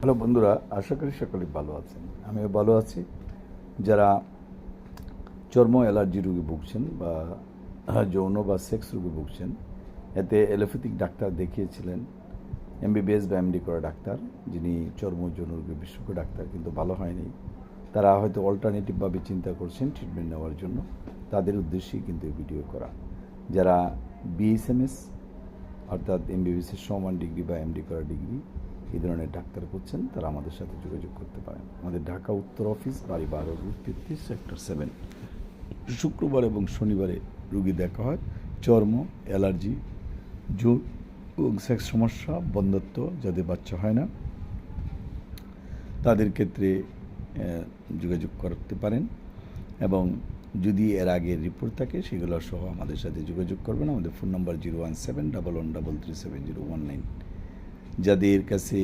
Hello বন্ধুরা, আশা করি সকলেই ভালো আছেন। আমিও ভালো আছি। যারা চর্ম অ্যালার্জি রোগে ভুগছেন বা যৌন বা সেক্স রোগে ভুগছেন, এতে অ্যালোপ্যাথিক ডাক্তার দেখিয়েছিলেন, এমবিবিএস বা এমডি করা ডাক্তার, যিনি চর্ম যৌন রোগে বিশেষজ্ঞ ডাক্তার, কিন্তু ভালো হয়নি। তারা হয়তো অল্টারনেটিভভাবে চিন্তা করছেন ট্রিটমেন্ট নেওয়ার জন্য। তাদের উদ্দেশ্যেই কিন্তু এই ভিডিও করা। যারা বিএসএমএস অর্থাৎ এমবিবিএসের সমান ডিগ্রি বা এমডি করা ডিগ্রি এই ধরনের ডাক্তার করছেন, তারা আমাদের সাথে যোগাযোগ করতে পারেন। আমাদের ঢাকা উত্তর অফিস, বাড়ি 12 রুট 33, সেক্টর 7। শুক্রবার এবং শনিবারে রুগী দেখা হয় চর্ম, অ্যালার্জি, যৌন এবং সেক্স সমস্যা, বন্ধ্যত্ব, যাদের বাচ্চা হয় না, তাদের ক্ষেত্রে যোগাযোগ করতে পারেন। এবং যদি এর আগের রিপোর্ট থাকে সেগুলো সহ আমাদের সাথে যোগাযোগ করবেন। আমাদের ফোন নম্বর 01711337019। যাদের কাছে